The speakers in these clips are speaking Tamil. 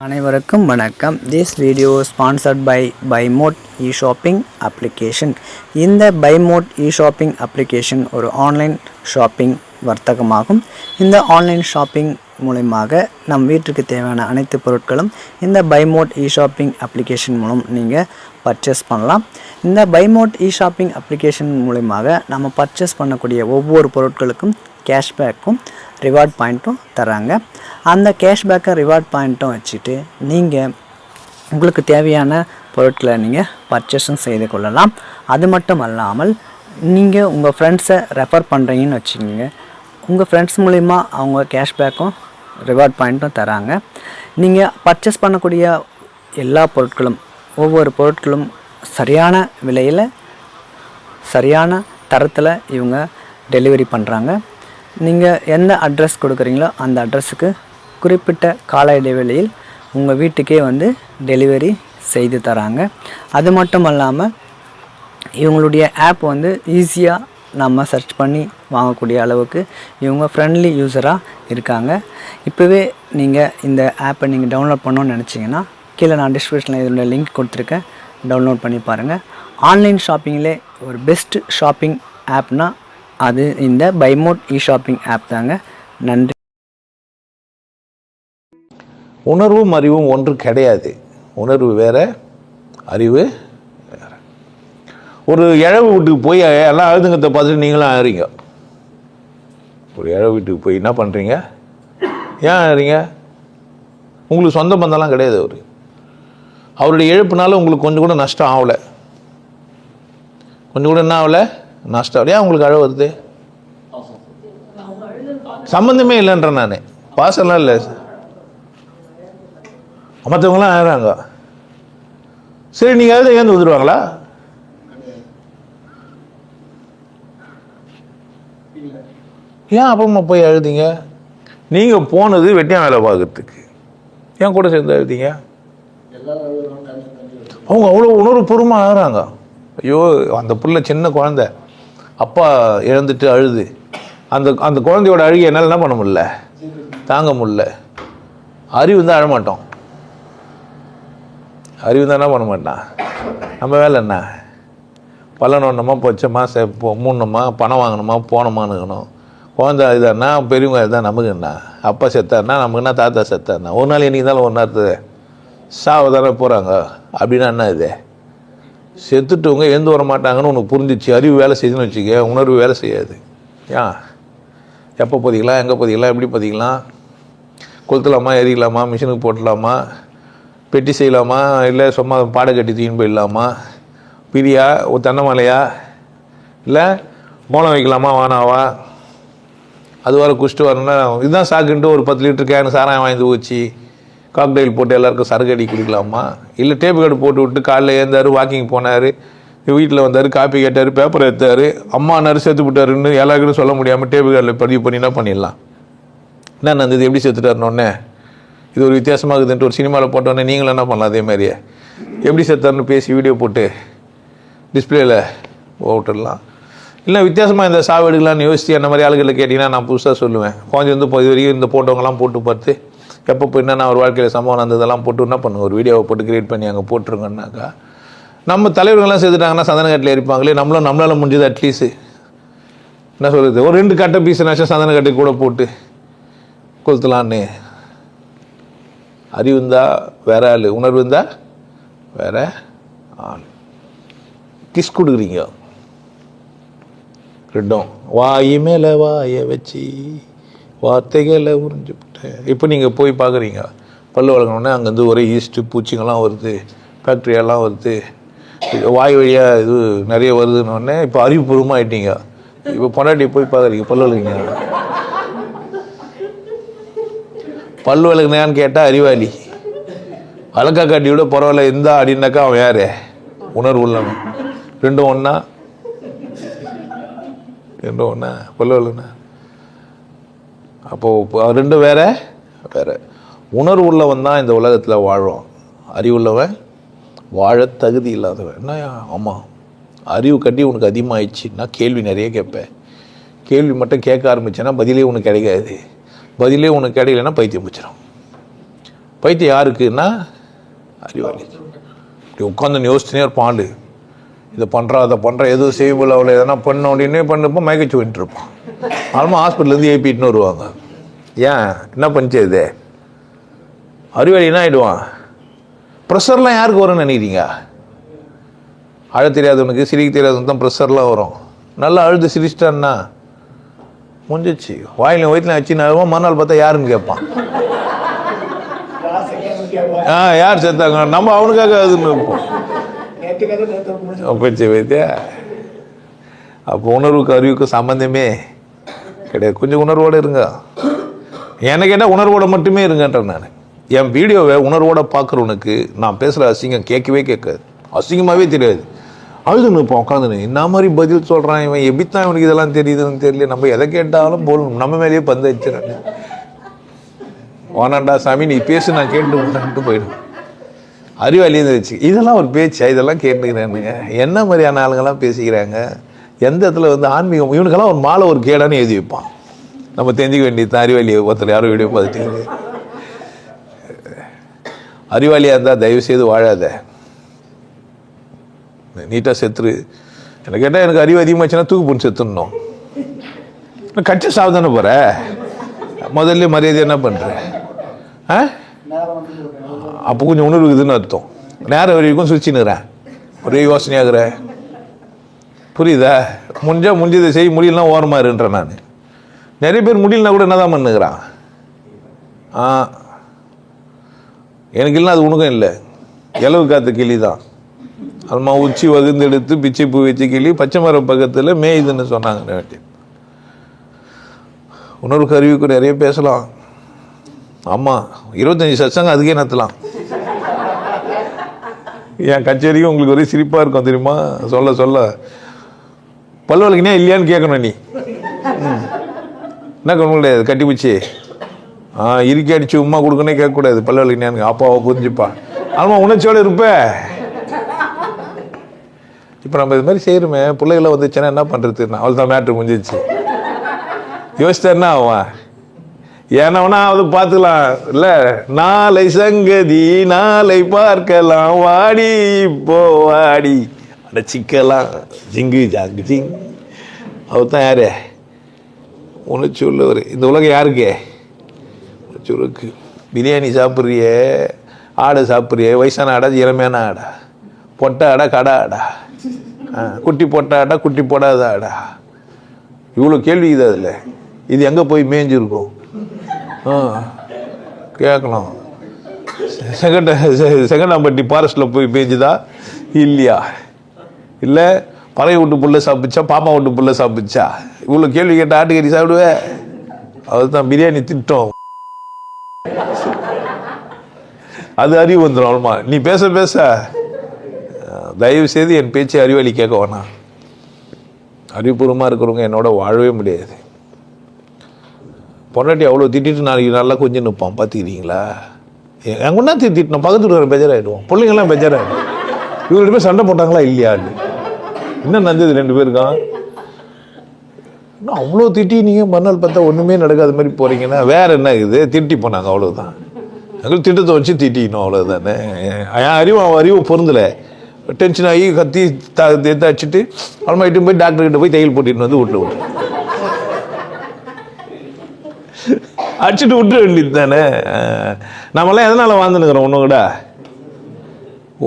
அனைவருக்கும் வணக்கம். திஸ் வீடியோ ஸ்பான்சர்ட் பை பைமோட் இ-ஷாப்பிங் அப்ளிகேஷன். இந்த பைமோட் இ-ஷாப்பிங் அப்ளிகேஷன் ஒரு ஆன்லைன் ஷாப்பிங் வர்த்தகமாகும். இந்த ஆன்லைன் ஷாப்பிங் மூலமாக நம் வீட்டுக்கு தேவையான அனைத்து பொருட்களும் இந்த பைமோட் இ-ஷாப்பிங் அப்ளிகேஷன் மூலம் நீங்கள் பர்ச்சேஸ் பண்ணலாம். இந்த பைமோட் இ-ஷாப்பிங் அப்ளிகேஷன் மூலமாக நம்ம பர்ச்சேஸ் பண்ணக்கூடிய ஒவ்வொரு பொருட்களுக்கும் கேஷ்பேக்கும் ரிவார்ட் பாயிண்ட்டும் தராங்க. அந்த கேஷ்பேக்கை ரிவார்ட் பாயிண்ட்டும் வச்சுட்டு நீங்கள் உங்களுக்கு தேவையான பொருட்களை நீங்கள் பர்ச்சேஸும் செய்து கொள்ளலாம். அது மட்டும் அல்லாமல் நீங்கள் உங்கள் ஃப்ரெண்ட்ஸை ரெஃபர் பண்ணுறீங்கன்னு வச்சுக்கோங்க. உங்கள் ஃப்ரெண்ட்ஸ் மூலிமா அவங்க கேஷ்பேக்கும் ரிவார்ட் பாயிண்ட்டும் தராங்க. நீங்கள் பர்ச்சேஸ் பண்ணக்கூடிய எல்லா பொருட்களும் ஒவ்வொரு பொருட்களும் சரியான விலையில் சரியான தரத்தில் இவங்க டெலிவரி பண்ணுறாங்க. நீங்கள் எந்த அட்ரஸ் கொடுக்குறீங்களோ அந்த அட்ரஸுக்கு குறிப்பிட்ட கால இடைவெளியில் உங்கள் வீட்டுக்கே வந்து டெலிவரி செய்து தராங்க. அது மட்டும் இல்லாமல் இவங்களுடைய ஆப் வந்து ஈஸியாக நம்ம சர்ச் பண்ணி வாங்கக்கூடிய அளவுக்கு இவங்க ஃப்ரெண்ட்லி யூஸராக இருக்காங்க. இப்போவே நீங்கள் இந்த ஆப்பை நீங்கள் டவுன்லோட் பண்ணணும்னு நினச்சிங்கன்னா கீழே நான் டிஸ்கிரிப்ஷனில் இதோட லிங்க் கொடுத்துருக்கேன், டவுன்லோட் பண்ணி பாருங்கள். ஆன்லைன் ஷாப்பிங்கில் ஒரு பெஸ்ட் ஷாப்பிங் ஆப்னால் அது இந்த பைமோட் இ-ஷாப்பிங் ஆப் தாங்க. நன்றி. உணர்வும் அறிவும் ஒன்று கிடையாது. உணர்வு வேற, அறிவு வேற. ஒரு இழவு வீட்டுக்கு போய் எல்லாம் அழுதுங்கத்தை பார்த்துட்டு நீங்களும் அழுறீங்க. ஒரு இழவு வீட்டுக்கு போய் என்ன பண்ணுறீங்க? ஏன் அழுறீங்க? உங்களுக்கு சொந்த பந்தம்லாம் கிடையாது. அவருடைய இழப்புனால உங்களுக்கு கொஞ்சம் கூட நஷ்டம் ஆகலை. கொஞ்சம் கூட என்ன ஆகலை? நஷ்டம். ஏன் உங்களுக்கு அழ வருது? சம்மந்தமே இல்லைன்ற நான் பாசம்லாம் இல்லை. மற்றவங்களாம் அழறாங்க. சரி, நீங்கள் அழுத ஏந்து வந்துடுவாங்களா? ஏன் அப்பமா போய் அழுதிங்க? நீங்கள் போனது வெட்டியா வேலை பார்க்கறதுக்கு. ஏன் கூட சேர்ந்து அழுதிங்க? அவங்க அவ்வளோ உணர்வு பூர்வமாக அழுறாங்க. ஐயோ, அந்த பிள்ளை சின்ன குழந்தை, அப்பா இழந்துட்டு அழுது, அந்த குழந்தையோட அழுகி என்னால் என்ன பண்ண முடியல, தாங்க முடியல. அறிவு தான் அழமாட்டோம். அறிவு தான் என்ன பண்ண மாட்டான். நம்ம வேலை என்ன? பள்ளம் நோண்டணுமா, பொச்சமா, மூடணுமா, பணம் வாங்கணுமா, போனோமானுக்கணும். குழந்தை இதுன்னா பெரியவங்க இதுதான் நமக்கு என்ன? அப்பா செத்தாருன்னா நமக்கு என்ன? தாத்தா செத்தாருன்னா ஒரு நாள் என்னைக்கு இருந்தாலும் ஒரு நேரத்து சாவை தானே போகிறாங்க. அப்படின்னா என்ன? இது செத்துட்டவங்க எழுந்து வர மாட்டாங்கன்னு உனக்கு புரிஞ்சிச்சு. அறிவு வேலை செய்யுதுன்னு வச்சுக்க, உணர்வு வேலை செய்யாது. ஏன்? எப்போ பதிக்கலாம், எங்கே பதிக்கலாம், எப்படி பதிக்கலாம், கொளுத்தலாமா, எரிக்கலாமா, மிஷினுக்கு போட்டலாமா, பெட்டி செய்யலாமா, இல்லை சும்மா பாடை கட்டி தூக்கின்னு போயிடலாமா, பிரியா ஒரு தென்னை மலையா, இல்லை மோளம் வைக்கலாமா, வானாவா, அது வர குடிச்சிட்டு வரணும்னா இதுதான் சாக்குன்ட்டு ஒரு 10 லிட்டர் கேனு சாராயம் வாங்கி ஊற்றி காக்டெயில் போட்டு எல்லாருக்கும் சரக்கு அடி குடிக்கலாமா? இல்லை டேப்பு கார்டு போட்டு விட்டு காலையில் ஏந்தார், வாக்கிங் போனார், வீட்டில் வந்தார், காப்பி கேட்டார், பேப்பர் எடுத்தார், அம்மா நறு சேர்த்து விட்டாருன்னு எல்லாருக்கும் சொல்ல முடியாமல் டேப்பு கார்டில் பதிவு பண்ணி என்ன பண்ணிடலாம்? என்ன நடந்தது? எப்படி செத்துட்டாருன்னொன்னே இது ஒரு வித்தியாசமாக இருக்குதுன்ட்டு ஒரு சினிமாவில் போட்டோன்னே நீங்களும் என்ன பண்ணலாம்? அதே மாதிரியே எப்படி செத்தாருன்னு பேசி வீடியோ போட்டு டிஸ்பிளேயில் விட்டுடலாம். இல்லை வித்தியாசமாக இந்த சாவு எடுக்கலான்னு யோசித்து அந்த மாதிரி ஆளுகளை கேட்டிங்கன்னா நான் புதுசாக சொல்லுவேன். கொஞ்சம் வந்து இது வரைக்கும் இந்த போட்டோங்கெல்லாம் போட்டு பார்த்து எப்போ என்னென்ன ஒரு வாழ்க்கையில் சம்பவம் நடந்ததெல்லாம் போட்டு என்ன பண்ணுங்க, ஒரு வீடியோவை போட்டு கிரியேட் பண்ணி அங்கே போட்டுருங்கன்னாக்கா நம்ம தலைவர்கள்லாம் சேர்த்துட்டாங்கன்னா சந்தனக்கட்டில் எரிப்பாங்களே, நம்மளால் முடிஞ்சது அட்லீஸ்ட் என்ன சொல்கிறது, ஒரு 2 கட்டை பீஸ்னாச்சும் சந்தனக்கட்டை கூட போட்டு கொளுத்தலான்னு. அறிவு இருந்தால் வேற ஆள், உணர்வு இருந்தால் வேற ஆள். கிஸ் கொடுக்குறீங்க ரெண்டும், வாய் மேலே வாயை வச்சு வார்த்தைகளை உறிஞ்சுவிட்டேன். இப்போ நீங்கள் போய் பார்க்குறீங்க, பல்லு வளர்க்கணுன்னே அங்கேருந்து ஒரே ஈஸ்ட்டு பூச்சிங்கெல்லாம் வருது, ஃபேக்ட்ரியெல்லாம் வருது, வாய் வழியாக இது நிறைய வருதுன்னொடனே இப்போ அறிவுபூர்வமாக ஆகிட்டீங்க. இப்போ பொண்டாட்டி போய் பார்க்குறீங்க, பல்லு வளர்க்குறீங்க. பல்லு வளர்க்குனான்னு கேட்டால் அறிவாளி, அழகா காட்டி விட பரவாயில்ல இருந்தா அப்படின்னாக்கா அவன் யார்? உணர்வு உள்ளவன். ரெண்டும் ஒன்றா பல்லு வளர்க்குனா அப்போது ரெண்டும் வேற வேற. உணர்வு உள்ளவன் தான் இந்த உலகத்தில் வாழும். அறிவுள்ளவன் வாழ தகுதி இல்லாதவன். என்ன? ஆமாம், அறிவு கட்டி உனக்கு அதிகமாகிடுச்சுன்னா கேள்வி நிறைய கேட்பேன். கேள்வி மட்டும் கேட்க ஆரம்பிச்சேன்னா பதிலே உனக்கு கிடைக்காது. பதிலே உனக்கு கிடைக்கலன்னா பைத்தியம் பிடிச்சிடும். பைத்தியம் யாருக்குன்னா அறிவாளி. இப்படி உட்காந்து யோசிச்சுனே இருப்பான் ஆள். இதை பண்ணுறா அதை பண்ணுறா எதுவும் செய்யல அவ்வளோ எதனா பண்ண உடனே பண்ணப்போ மயக்கச்சு வந்துட்டு இருப்பான். ஆல்மா ஹாஸ்பிட்டல்லேருந்து ஏப்பிட்டுன்னு வருவாங்க. ஏன் என்ன பண்ணிச்சு இது? அறிவாளி என்ன ஆகிடுவான்? ப்ரெஷர்லாம் யாருக்கு வரும்னு நினைக்கிறீங்க? அழ தெரியாதவனுக்கு சிரிக்க தெரியாதவனுக்கு தான் ப்ரெஷர்லாம் வரும். நல்லா அழுது சிரிச்சிட்டான்னா முடிஞ்சிச்சு. வாயிலையும் வயிற்றுல வச்சுன்னு மறுநாள் பார்த்தா யாருன்னு கேட்பான். யார் செத்தாங்க நம்ம அவனுக்காக அதுன்னு இருப்போம். போச்சு வைத்தியா. அப்போ உணர்வுக்கு அறிவுக்கு சம்மந்தமே கிடையாது. கொஞ்சம் உணர்வோடு இருங்க. எனக்கு கேட்டால் உணர்வோட மட்டுமே இருங்கன்றேன் நான். என் வீடியோவை உணர்வோட பார்க்குறவனுக்கு நான் பேசுகிற அசிங்கம் கேட்கவே கேட்காது, அசிங்கமாகவே தெரியாது. அழுதுன்னு இப்போ உட்காந்துன்னு என்ன மாதிரி பதில் சொல்கிறான் இவன், எப்படித்தான் இவனுக்கு இதெல்லாம் தெரியுதுன்னு தெரியல. நம்ம எதை கேட்டாலும் போகணும், நம்ம மேலேயே பந்து வச்சுறாங்க. வானாண்டா சாமி நீ பேசு நான் கேட்டு போயிடும். அறிவாளியே இருந்துச்சு. இதெல்லாம் ஒரு பேச்சா? இதெல்லாம் கேட்டுக்கிறானுங்க. என்ன மாதிரியான ஆளுங்கெல்லாம் பேசிக்கிறாங்க? எந்த இடத்துல வந்து ஆன்மீகம் இவனுக்கெல்லாம் ஒரு மாலை ஒரு கேடான்னு எழுதி வைப்பான். நம்ம தெரிஞ்சுக்க வேண்டியது தான். அறிவாளியை ஒருத்தர் யாரும் வீடியோ பார்த்துட்டு அறிவாளியாக இருந்தால் தயவு செய்து வாழாத, நீட்டாக செத்துரு. எனக்கு கேட்டால் எனக்கு அறிவு அதிகமாச்சுன்னா தூக்கு போட்டு செத்துடணும். கட்சி சாப்பிதானே போகிற, முதல்ல மரியாதை என்ன பண்ணுற? அப்போ கொஞ்சம் உணர்வு இருக்குதுன்னு அர்த்தம். நேரம் வரைக்கும் சுழிச்சுன்னுறேன், ஒரே யோசனையாகிற. புரியுதா? முடிஞ்சதை செய்ய முடியலாம் ஓரமாறுன்றேன் நான். நிறைய பேர் முடியலனா கூட என்ன தான் பண்ணுகிறான். எனக்கு இல்லைனா அது உனக்கும் இல்லை. இலவு காத்த கிளி தான். அதுமா உச்சி வகுந்து எடுத்து பிச்சை பூ வச்சு கிளி பச்சை மரம் பக்கத்தில் மேயுதுன்னு சொன்னாங்க. உணர்வுக்கு அறிவுக்கு நிறைய பேசலாம். ஆமாம், 25 சத்சங்கம் அதுக்கே நடத்தலாம். என் கச்சேரிக்கும் உங்களுக்கு ஒரே சிரிப்பாக இருக்கும் தெரியுமா? சொல்ல சொல்ல பல்லு வலிக்கினா இல்லையான்னு கேட்கணும். நீ என்ன கண்ணு கிடையாது, கட்டி பிடிச்சி இறுக்கி அடிச்சு உமா கொடுக்கணே கேட்கக்கூடாது. பல்லு வலிக்கினான்னு அப்பாவை புரிஞ்சுப்பா. ஆமாம், உணர்ச்சியோடு இருப்ப. இப்போ நம்ம இது மாதிரி செய்கிறோமே, பிள்ளைகளை வந்துச்சுன்னா என்ன பண்ணுறதுன்னா அவள் தான் மேட்ரு முடிஞ்சிச்சு. யோசிச்சாருன்னா அவன் ஏன்னா அது பார்த்துக்கலாம் இல்லை. நாளை சங்கதி நாளை பார்க்கலாம், வாடி இப்போ வாடி அந்த சிக்கலாம் ஜிங்கு ஜாங்கு ஜிங். அவர் தான் யாரு? உணர்ச்சி உள்ளவர். இந்த உலகம் யாருக்கே? உணர்ச்சி உள்ளக்கு. பிரியாணி சாப்பிட்றியே, ஆடை சாப்பிட்றியே, வயசான ஆடா இளமையான ஆடா, பொட்டை ஆடா கடை ஆடா, குட்டி போட்ட ஆடா குட்டி போடாத ஆடா, இவ்வளோ கேள்வி இது. அதில் இது எங்கே போய் மேய்ஞ்சிருக்கும் கேட்கலாம். செகண்டாம்பட்டி ஃபாரஸ்ட்டில் போய் மேய்ஞ்சுதா இல்லையா? இல்லை பழைய வீட்டு புள்ள சாப்பிச்சா, பாப்பா வீட்டு புள்ள சாப்பிச்சா? இவ்வளோ கேள்வி கேட்ட ஆட்டுக்கறி சாப்பிடுவேன். அதுதான் பிரியாணி திட்டம். அது அறிவு வந்துடும். அவ்வளோமா நீ பேச பேச. தயவு செய்து என் பேச்சு அறிவாளி கேட்க வேணாம். அறிவுபூர்வமாக இருக்கிறவங்க என்னோட வாழவே முடியாது. பொண்டாட்டி அவ்வளோ திட்டிட்டு நாளைக்கு நல்லா கொஞ்சம் நிற்பான். பார்த்துக்கிறீங்களா? என் கொண்டா திட்டினோம், பக்கத்து இருக்கிற பெஜராகிடுவோம், பிள்ளைங்கள்லாம் பெஜராகிடும். இவங்க 2 பேர் சண்டை போட்டாங்களா இல்லையான்னு இன்னும் நஞ்சது 2 பேருக்கான். இன்னும் அவ்வளோ திட்டி நீங்கள் மறுநாள் பார்த்தா ஒன்றுமே நடக்காத மாதிரி போகிறீங்கன்னா வேற என்ன இருக்குது? திட்டி போனாங்க, அவ்வளோதான். எங்களுக்கு திட்டத்தை வச்சு திட்டிக்கணும், அவ்வளோதானே. என் அறிவு பொருந்தலை, டென்ஷன் ஆகி கத்தி அடிச்சுட்டு அப்புறமா இட்டு போய் டாக்டர்கிட்ட போய் தையல் போட்டிட்டு வந்து விட்டு அடிச்சுட்டு விட்டுற வேண்டியது தானே. நம்மளாம் எதனால் வாழ்ந்துனுக்குறோம்? ஒன்றும் கூட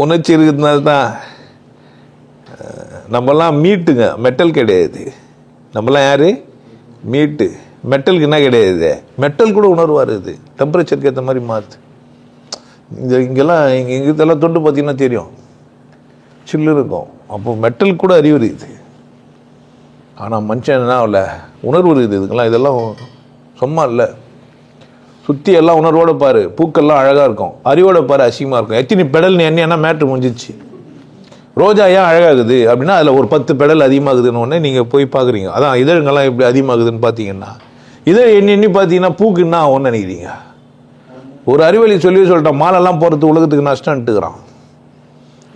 உணர்ச்சி இருக்கிறதுனால தான். நம்மலாம் மீட்டுங்க, மெட்டல் கிடையாது. நம்மளாம் யார்? மீட்டு. மெட்டலுக்கு என்ன கிடையாது? மெட்டல் கூட உணர்வு வருது, டெம்பரேச்சருக்கு ஏற்ற மாதிரி மாற்று. இங்கெல்லாம் இதெல்லாம் தொண்டு பார்த்தீங்கன்னா தெரியும், சில்லு இருக்கும். அப்போ மெட்டல் கூட அறிவு இருக்குது. ஆனால் மனுஷன் என்ன ஆகல, உணர்வு இருக்குது. இதுக்கெல்லாம் இதெல்லாம் சும்மா இல்லை. சுற்றி எல்லாம் உணர்வோடு பாரு, பூக்கள்லாம் அழகாக இருக்கும். அறிவோட பாரு அசிங்கமாக இருக்கும். எத்தனை பெடல்னு என்ன மேட்ரு முடிஞ்சிச்சு. ரோஜா ஏன் அழகாகுது அப்படின்னா அதில் ஒரு 10 பெடல் அதிகமாகுதுன்னு ஒன்று நீங்கள் போய் பார்க்குறீங்க. அதான் இதழ்கள்லாம் எப்படி அதிகமாகுதுன்னு பார்த்தீங்கன்னா, இதழ் எண்ணி பார்த்தீங்கன்னா பூக்கு என்ன ஆகும்னு நினைக்கிறீங்க? ஒரு அறிவழி சொல்லிட்டான், மாலெல்லாம் போகிறது உலகத்துக்கு நஷ்டம்ட்டுக்கிறான்.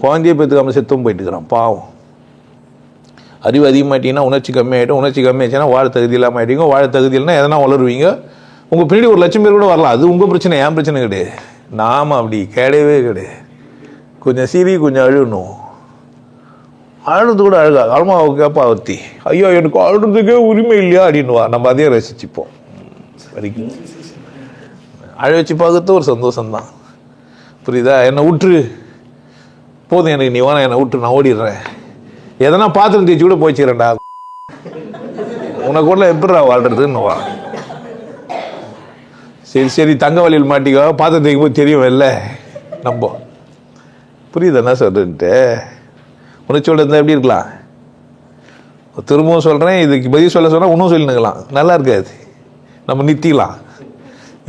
குழந்தைய பெற்றுக்காமல் செத்தும் போயிட்டுக்கிறான், பாவம். அறிவு அதிகமாகிட்டீங்கன்னா உணர்ச்சி கம்மியாகிடும். உணர்ச்சி கம்மியாச்சுன்னா வாழ தகுதி இல்லாமல் ஆகிட்டீங்க. வாழ தகுதி இல்லைன்னா எதனா வளருவீங்க. உங்கள் பின்னாடி 1 லட்சம் பேர் கூட வரலாம். அது உங்கள் பிரச்சனை, என் பிரச்சனை கிடையாது. நாம் அப்படி கிடையவே கிடையாது. கொஞ்சம் சிரி கொஞ்சம் அழுகணும். அழுது கூட அழுகா அம்மாவை கேட்பா ஒத்தி, ஐயோ எனக்கு அழுறதுக்கே உரிமை இல்லையா அப்படின்னுவா. நம்ம அதையும் ரசிச்சுப்போம். வரைக்கும் அழ வச்சு பார்க்கறது ஒரு சந்தோஷம்தான். புரியுதா? என்னை விட்டுரு போதும் எனக்கு, நீ வேணா என்னை விட்டு நான் ஓடிடுறேன், எதனா பாத்திரம் தேய்ச்சி கூட போய்ச்சிக்கிறேன்டா, உனக்கு கூட எப்படிடா வாழ்றதுன்னுவா. சரி சரி தங்க வழியில் மாட்டிக்கோ, பாத்திரம் தேய்க்கும் போது தெரியும் இல்லை நம்ம. புரியுது என்ன சொல்றேன்ட்டு? உணர்ச்சியோட இருந்தால் எப்படி இருக்கலாம்? திரும்பவும் சொல்கிறேன், இதுக்கு பதில் சொல்ல சொன்னால் இன்னும் சொல்லினுக்கலாம், நல்லா இருக்காது, நம்ம நிறுத்திக்கலாம்.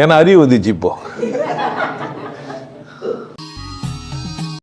ஏன்னா அறிவு வந்துச்சு இப்போ.